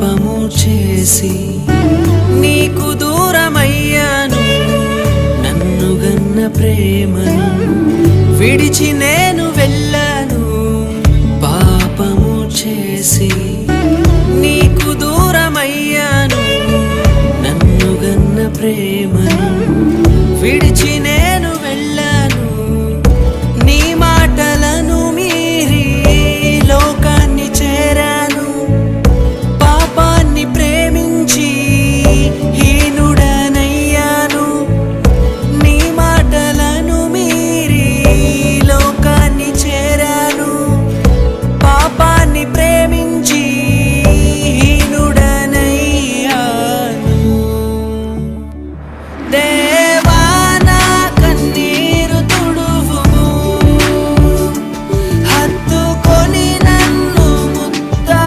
పాపము చేసి నీకు దూరమయ్యాను. నన్ను గన్న ప్రేమను విడిచి నేను వెళ్ళాను పాపము చేసి.